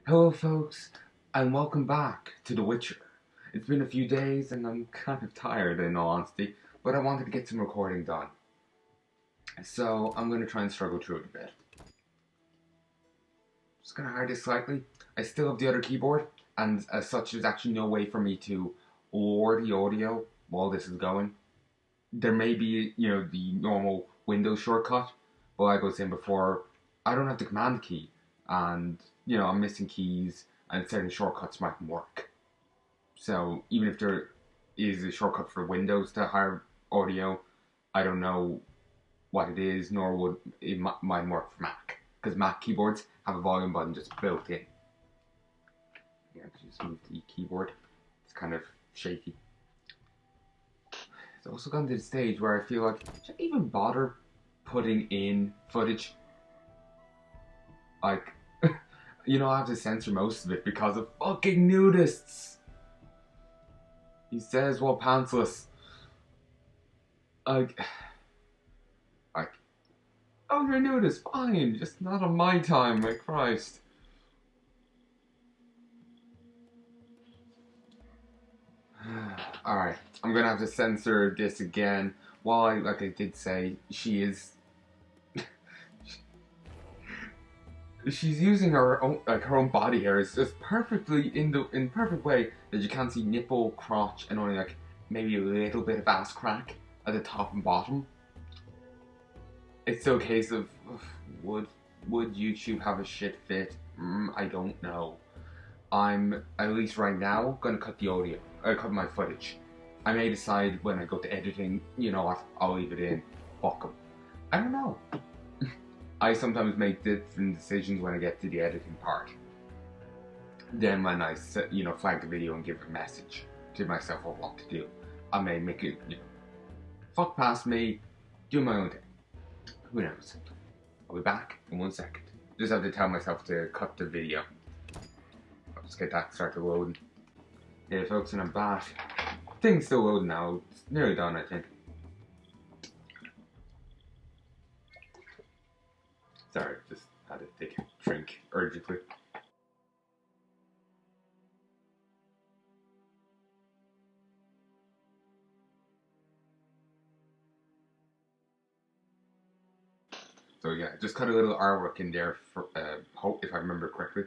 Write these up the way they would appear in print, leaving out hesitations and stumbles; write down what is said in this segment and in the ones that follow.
Hello, folks, and welcome back to The Witcher. It's been a few days, and I'm kind of tired, in all honesty, but I wanted to get some recording done. So I'm going to try and struggle through it a bit. Just going to hide this slightly. I still have the other keyboard, and as such, there's actually no way for me to lower the audio while this is going. There may be, the normal Windows shortcut, but like I was saying before, I don't have the command key, and I'm missing keys, and certain shortcuts mightn't work. So even if there is a shortcut for Windows to higher audio, I don't know what it is, nor would it might work for Mac, because Mac keyboards have a volume button just built in. Yeah, just move the keyboard. It's kind of shaky. It's also gotten to the stage where I feel like, should I even bother putting in footage? Like, I have to censor most of it because of fucking nudists. He says, well, pantsless. Like, oh, you're nudist, fine, just not on my time, my Christ. Alright, I'm gonna have to censor this again. While like I did say, she is she's using her own body hair. It's just perfectly in perfect way that you can't see nipple, crotch, and only like maybe a little bit of ass crack at the top and bottom. It's still a case of would YouTube have a shit fit? I don't know. I'm at least right now gonna cut the audio. Cut my footage. I may decide when I go to editing. You know what? I'll leave it in. Fuck 'em. I don't know. I sometimes make different decisions when I get to the editing part. Then when I flag the video and give a message to myself of what to do, I may make it fuck past me, do my own thing. Who knows? I'll be back in 1 second. Just have to tell myself to cut the video. I'll just get that started loading. Yeah, folks, and I'm back. Thing's still loading now. It's nearly done, I think. Sorry, just had to take a drink urgently. So yeah, just cut a little artwork in there for hope if I remember correctly,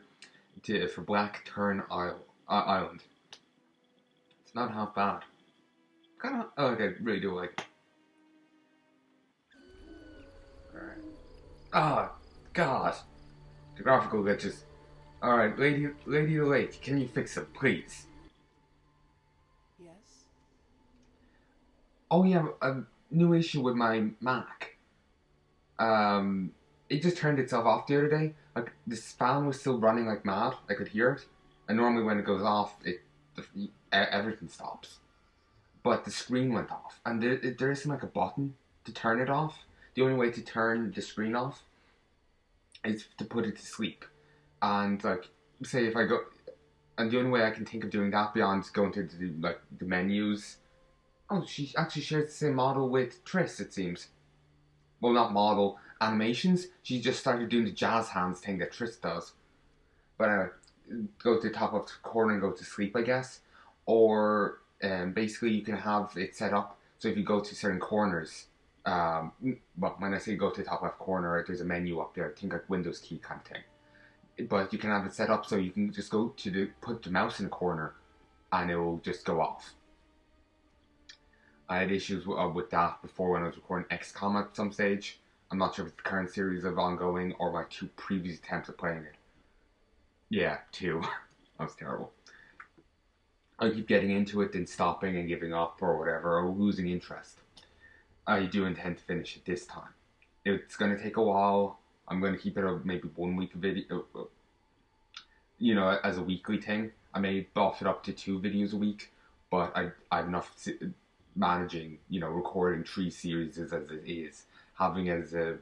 for Black Turn Island. It's not half bad. Kind of, I really do like it. Alright. Ah, God. The graphical glitches. Alright, Lady of the Lake, can you fix them, please? Yes. Oh yeah, a new issue with my Mac. It just turned itself off the other day. Like, the fan was still running like mad. I could hear it. And normally when it goes off, everything stops. But the screen went off. And there isn't like a button to turn it off. The only way to turn the screen off is to put it to sleep. And like, say if I go, and the only way I can think of doing that beyond going to the menus. Oh, she actually shares the same model with Triss, it seems. Well, not model, animations. She just started doing the jazz hands thing that Triss does. But go to the top of the corner and go to sleep, I guess. Or basically you can have it set up so if you go to certain corners, well, when I say go to the top left corner, there's a menu up there, I think like Windows key kind of thing. But you can have it set up so you can just go to put the mouse in the corner and it will just go off. I had issues with that before when I was recording XCOM at some stage. I'm not sure if it's the current series of ongoing or my 2 previous attempts at playing it. Yeah, 2. That was terrible. I keep getting into it, then stopping and giving up or whatever, or losing interest. I do intend to finish it this time. It's going to take a while. I'm going to keep it a maybe 1 week video, as a weekly thing. I may buff it up to 2 videos a week, but I've enough managing, recording 3 series as it is. Having it as a,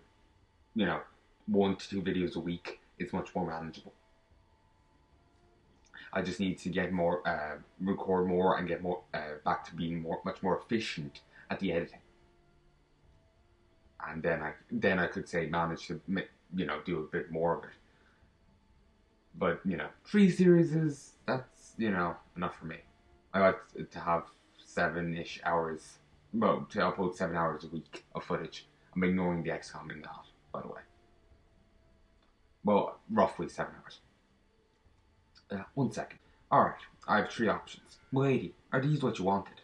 1 to 2 videos a week is much more manageable. I just need to get more, record more and get more back to being much more efficient at the editing. And then I could say manage to, do a bit more of it. But, 3 series that's, enough for me. I like to have 7-ish hours, well, to upload 7 hours a week of footage. I'm ignoring the XCOM in that, by the way. Well, roughly 7 hours. 1 second. Alright, I have 3 options. Milady, are these what you wanted?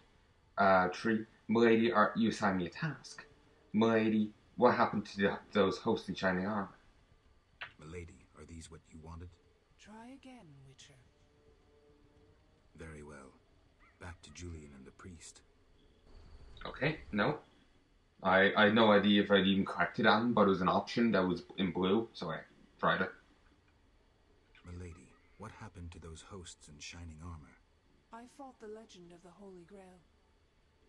3. Milady, you assigned me a task. Milady, what happened to those hosts in shining armor? Milady, are these what you wanted? Try again, Witcher. Very well. Back to Julian and the priest. Okay, no. I had no idea if I'd even corrected that, but it was an option that was in blue, so I tried it. Milady, what happened to those hosts in shining armor? I fought the legend of the Holy Grail.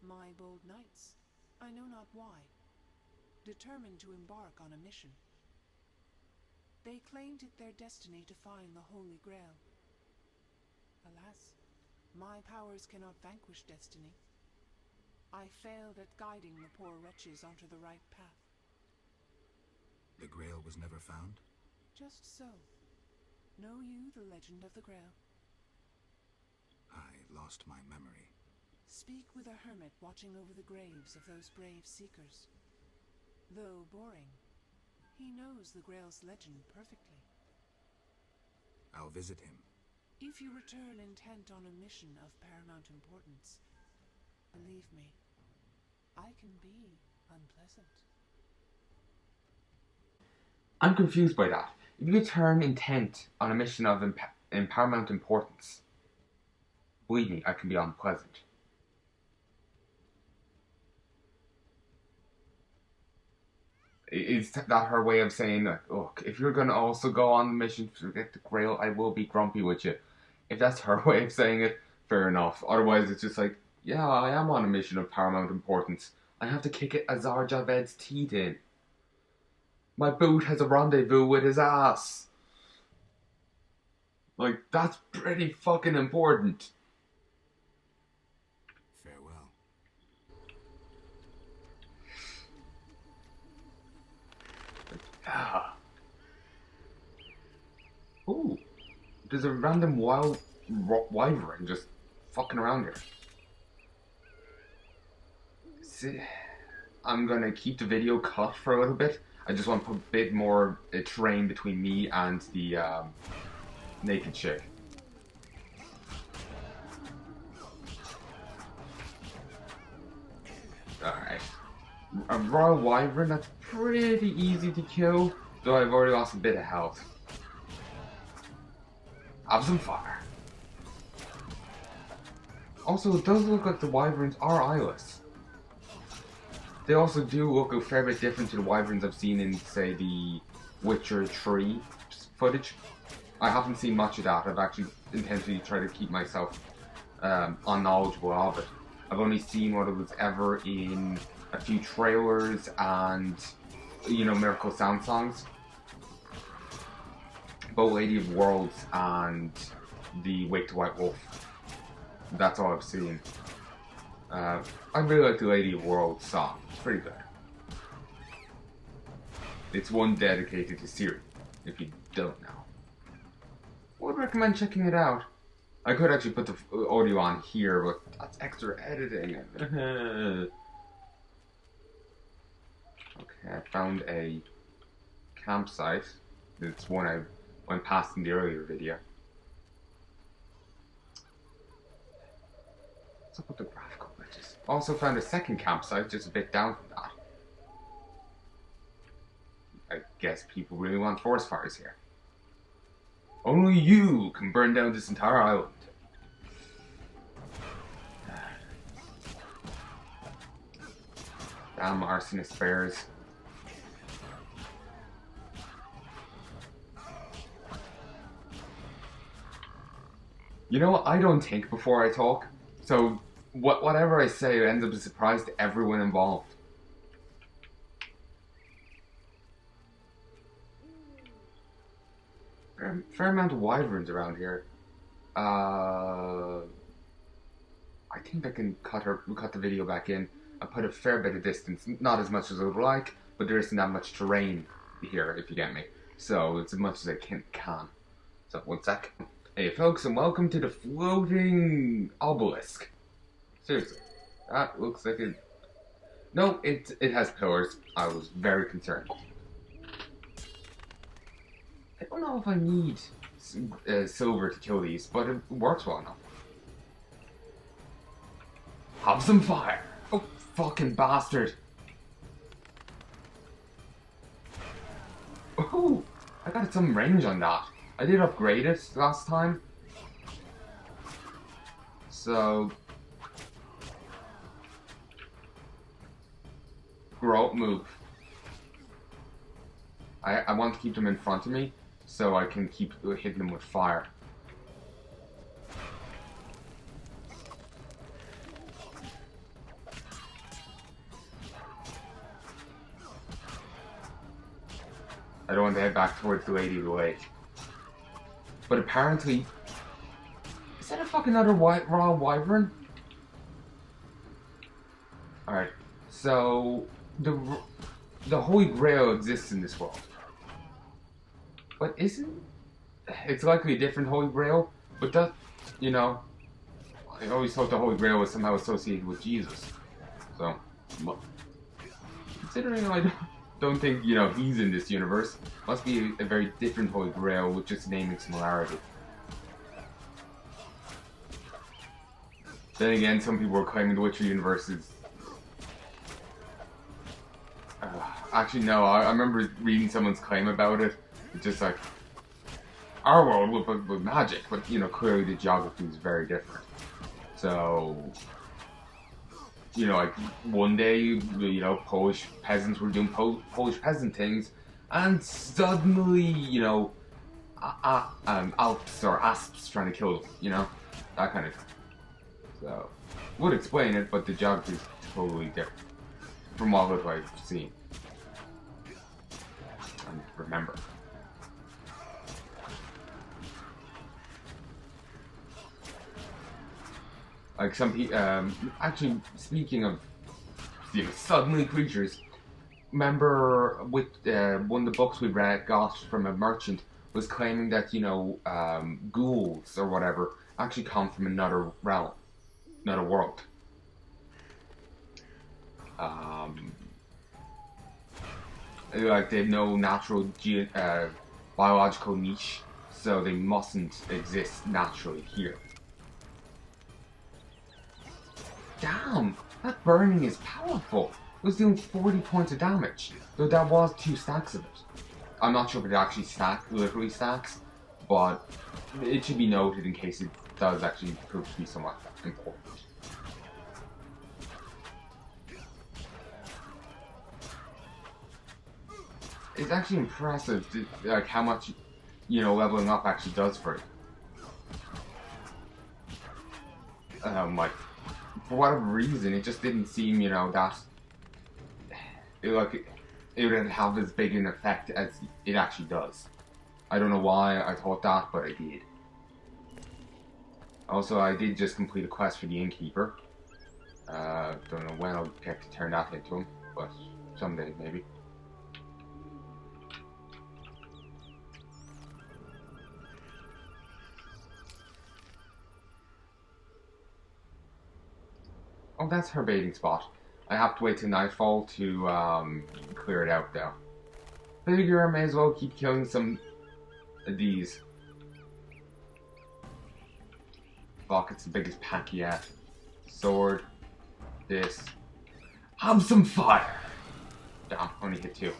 My bold knights, I know not why, determined to embark on a mission. They claimed it their destiny to find the Holy Grail. Alas, my powers cannot vanquish destiny. I failed at guiding the poor wretches onto the right path. The Grail was never found? Just so. Know you the legend of the Grail? I lost my memory. Speak with a hermit watching over the graves of those brave seekers. Though boring, he knows the Grail's legend perfectly. I'll visit him. If you return intent on a mission of paramount importance, believe me, I can be unpleasant. I'm confused by that. If you return intent on a mission of paramount importance, believe me, I can be unpleasant. Is that her way of saying, like, look, if you're going to also go on the mission to get the Grail, I will be grumpy with you? If that's her way of saying it, fair enough. Otherwise, it's just like, yeah, I am on a mission of paramount importance. I have to kick Azar Javed's teeth in. My boot has a rendezvous with his ass. Like, that's pretty fucking important. Farewell. Ah. Ooh. There's a random wild wyvern just fucking around here. See, I'm gonna keep the video cut for a little bit. I just want to put a bit more terrain between me and the naked chick. Alright. A royal wyvern, that's pretty easy to kill, though I've already lost a bit of health. Have some fire. Also, it does look like the wyverns are eyeless. They also do look a fair bit different to the wyverns I've seen in, say, the Witcher 3 footage. I haven't seen much of that. I've actually intentionally tried to keep myself unknowledgeable of it. I've only seen what it was ever in a few trailers and, Miracle Sound songs. Both Lady of Worlds and the Wake to White Wolf. That's all I've seen. I really like the Lady of Worlds song. It's pretty good. It's one dedicated to Siri, if you don't know. I would recommend checking it out. I could actually put the audio on here, but that's extra editing. Okay, I found a campsite. It's one I went past in the earlier video. What's up with the graphical glitches? Also found a second campsite just a bit down from that. I guess people really want forest fires here. Only you can burn down this entire island. Damn arsonist bears. You know what? I don't think before I talk. So, whatever I say ends up a surprise to everyone involved. Fair amount of wyverns around here. I think I can cut the video back in and put a fair bit of distance. Not as much as I would like, but there isn't that much terrain here, if you get me. So, it's as much as I can. So So, one sec. Hey folks, and welcome to the floating obelisk. Seriously, that looks like it... No, it has pillars. I was very concerned. I don't know if I need silver to kill these, but it works well enough. Have some fire! Oh, fucking bastard! Oh, I got some range on that. I did upgrade it last time. So... grow up, move. I want to keep them in front of me, so I can keep hitting them with fire. I don't want to head back towards the Lady of the Lake. But apparently... Is that a fucking other raw wyvern? Alright, so... The Holy Grail exists in this world. But isn't... It's likely a different Holy Grail, but that... You know... I always thought the Holy Grail was somehow associated with Jesus. So... Considering I don't think, you know, he's in this universe, must be a very different Holy Grail with just naming similarity. Then again, some people are claiming the Witcher universe is... actually, no, I remember reading someone's claim about it. It's just like, our world with magic, but, you know, clearly the geography is very different. So, you know, like, one day, you know, Polish peasants were doing Polish peasant things, and suddenly, you know, Alps or Asps trying to kill them, you know? That kind of thing. So, would explain it, but the geography is totally different from what I've seen and remember. Like some people, actually, speaking of, you know, suddenly creatures, remember with one of the books we got from a merchant was claiming that, you know, ghouls or whatever actually come from another realm, another world. Like they have no natural biological niche, so they mustn't exist naturally here. Damn, that burning is powerful. It was doing 40 points of damage, though that was 2 stacks of it. I'm not sure if it actually literally stacks, but it should be noted in case it does actually prove to be somewhat important. It's actually impressive, like how much, you know, leveling up actually does for it. Like, for whatever reason, it just didn't seem, you know, that it would have as big an effect as it actually does. I don't know why I thought that, but I did. Also, I did just complete a quest for the innkeeper. Don't know when I'll get to turn that into him, but someday maybe. Oh, that's her baiting spot. I have to wait till nightfall to clear it out though. Figure I may as well keep killing some of these. Fuck, it's the biggest pack yet. Sword. This. Have some fire! Damn, only hit 2.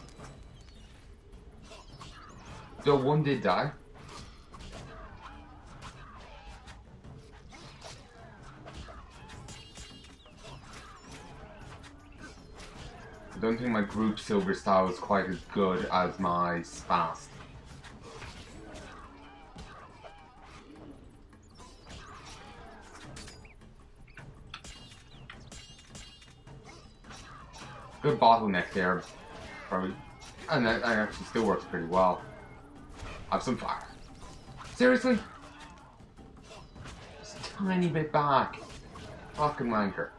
Though one did die. I don't think my group silver style is quite as good as my spast. Good bottleneck there, probably. And that actually still works pretty well. Have some fire. Seriously? Just a tiny bit back. Fucking wanker.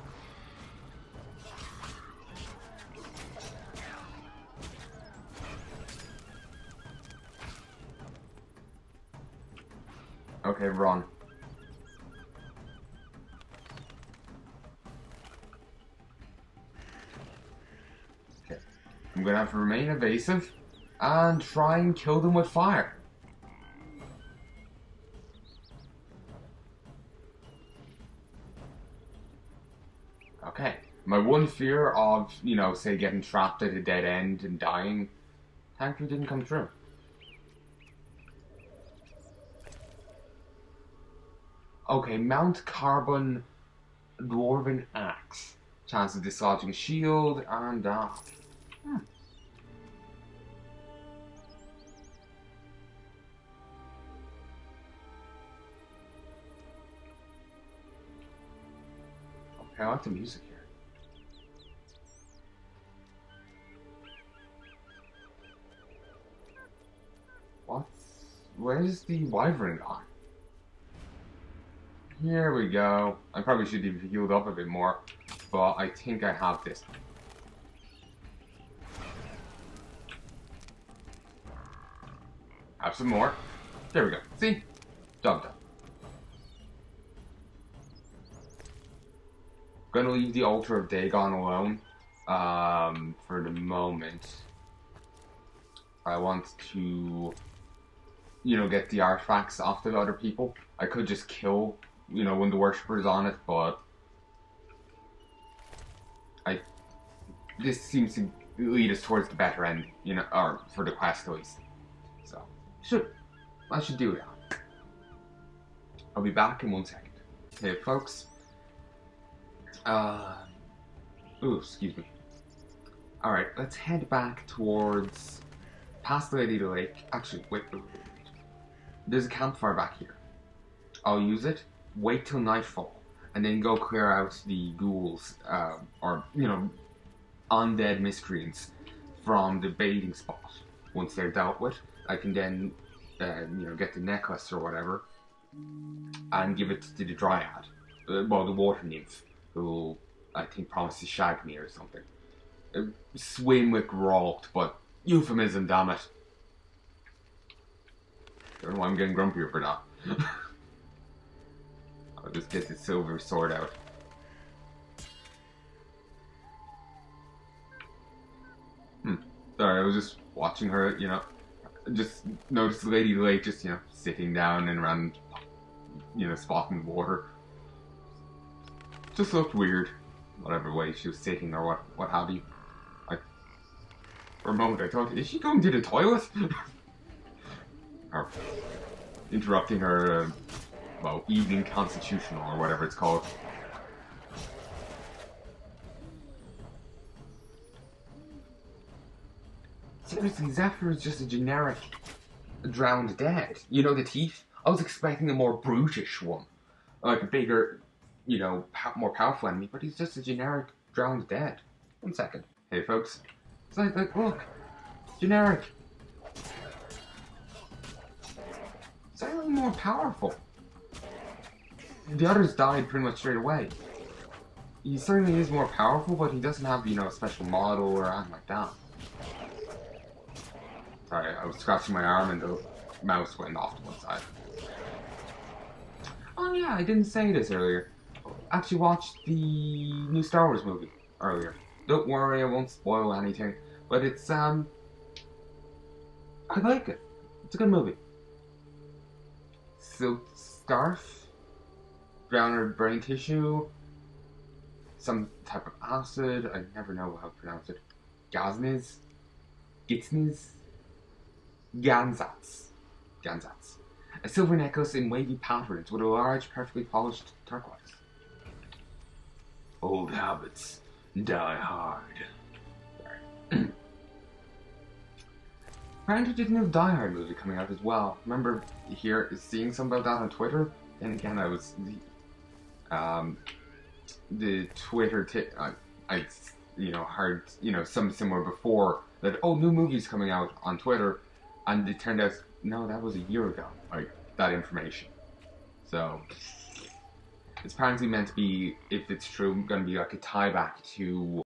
Okay, run. Okay. I'm gonna have to remain evasive and try and kill them with fire. Okay. My one fear of, say getting trapped at a dead end and dying, thankfully didn't come true. Okay, Mount Carbon Dwarven Axe. Chance of dislodging shield and Okay, I like the music here. Where's the wyvern gone? Here we go. I probably should have healed up a bit more, but I think I have this. Have some more. There we go. See? Job done. Gonna leave the Altar of Dagon alone for the moment. I want to, get the artifacts off the other people. I could just kill, one of the worshippers on it, but this seems to lead us towards the better end, or for the quest at least. So, I should do that. I'll be back in 1 second. Okay, folks. Excuse me. Alright, let's head back towards past the Lady of the Lake. Actually, wait. There's a campfire back here. I'll use it, wait till nightfall, and then go clear out the ghouls, or, undead miscreants from the baiting spot. Once they're dealt with, I can then, get the necklace or whatever, and give it to the dryad. The water nymph, who I think promised to shag me or something. Swim-wick wrought, but euphemism, damn it. Don't know why I'm getting grumpier for that. I'll just get the silver sword out. Sorry, I was just watching her, just noticed the Lady of the Lake just, sitting down and around, spotting the water. Just looked weird. Whatever way she was sitting or what have you. For a moment I thought, is she going to the toilet? Or interrupting her, evening constitutional or whatever it's called. Seriously, Zephyr is just a generic drowned dead. The teeth? I was expecting a more brutish one. Like a bigger, more powerful enemy, but he's just a generic drowned dead. 1 second. Hey folks. It's like look. Generic. Slightly more powerful. The others died pretty much straight away. He certainly is more powerful, but he doesn't have, a special model or anything like that. Sorry, I was scratching my arm and the mouse went off to one side. Oh yeah, I didn't say this earlier. I actually watched the new Star Wars movie earlier. Don't worry, I won't spoil anything. But it's, I like it. It's a good movie. Silk scarf, drowned brain tissue, some type of acid, I never know how to pronounce it. Gazniz? Gitsniz? Gansatz. A silver necklace in wavy patterns with a large, perfectly polished turquoise. Old habits die hard. Apparently there's a new Die Hard movie coming out as well. Remember seeing something about that on Twitter? Then again, I was the Twitter I heard something similar before that new movies coming out on Twitter, and it turned out no, that was a year ago. Like that information. So it's apparently meant to be, if it's true, going to be like a tie back to